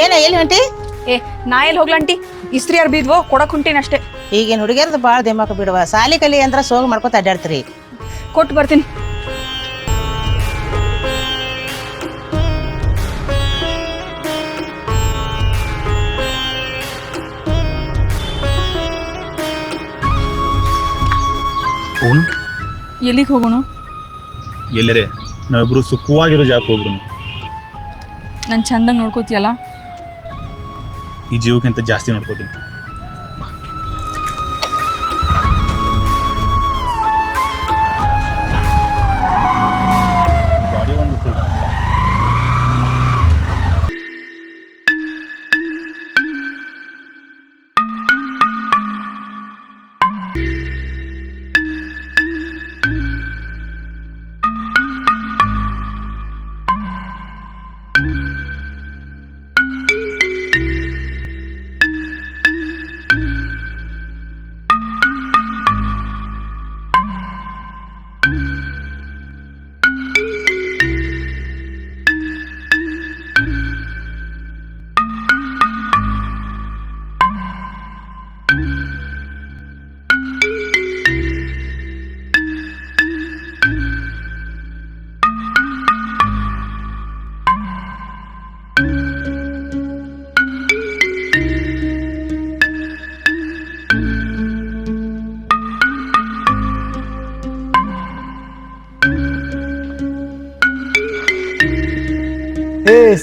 ಏನ ಎಲ್ಲಿ ಹೊಂಟಿ? ಏ ನಾ ಎಲ್ಲಿ ಹೋಗ್ಲಂಟಿ, ಇಸ್ತ್ರಿ ಯಾರು ಬೀದ್ವೋ ಕೊಡಕ್ ಹೊಂಟೀನಿ ಅಷ್ಟೇ. ಈಗಿನ ಹುಡುಗಿಯರ್ದು ಭಾಳ ದಿಮಾಕ ಬಿಡುವ. ಸಾಲಿ ಕಲಿ ಅಂದ್ರ ಸೋಗ ಮಾಡ್ಕೊತ ಅಡ್ಡಾಡ್ತೀರಿ. ಕೊಟ್ಟು ಬರ್ತೀನಿ. ಎಲ್ಲಿಗೆ ಹೋಗೋಣ? ಎಲ್ಲರೇ ನಾವಿಬ್ರು ಸುಖವಾಗಿರೋ ಜಾಗ ಹೋಗ್ರು. ನಾನು ಚಂದಂಗೆ ನೋಡ್ಕೋತಿಯಲ್ಲ? ಈ ಜೀವಕ್ಕಿಂತ ಜಾಸ್ತಿ ನೋಡ್ಕೋತೀನಿ.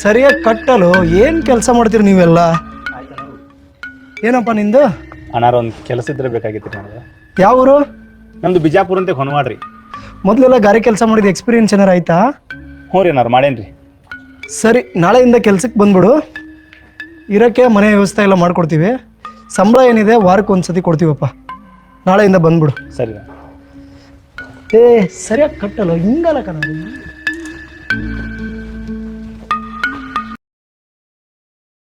ಸರಿಯಾಗಿ ಕಟ್ಟಲು ಏನ್ ಕೆಲಸ ಮಾಡ್ತೀರಿ ನೀವೆಲ್ಲ? ಏನಪ್ಪ ನಿಂದು? ಅನಾರ ಒಂದು ಕೆಲಸ ಇದ್ರೆ ಬೇಕಾಗಿತ್ತು ನನಗೆ. ಯಾವ ಊರು? ನಮ್ದು ಬಿಜಾಪುರ ಅಂತ ಹೊನವಾಡ್ರಿ. ಮೊದಲೆಲ್ಲ ಗಾರೆ ಕೆಲಸ ಮಾಡಿದ ಎಕ್ಸ್ಪೀರಿಯನ್ಸ್ ಏನಾರು ಆಯ್ತಾ? ಹ್ಞೂ ರೀ ಅನಾರು ಮಾಡೇನ್ರಿ. ಸರಿ, ನಾಳೆಯಿಂದ ಕೆಲ್ಸಕ್ಕೆ ಬಂದ್ಬಿಡು. ಇರೋಕ್ಕೆ ಮನೆ ವ್ಯವಸ್ಥೆ ಎಲ್ಲ ಮಾಡ್ಕೊಡ್ತೀವಿ. ಸಂಬಳ ಏನಿದೆ ವಾರಕ್ಕೆ ಒಂದ್ಸತಿ ಕೊಡ್ತೀವಪ್ಪ. ನಾಳೆಯಿಂದ ಬಂದ್ಬಿಡು. ಸರಿ. ಸರಿಯಾಗಿ ಕಟ್ಟಲು ಹಿಂಗಲ್ಲ ಕಣ.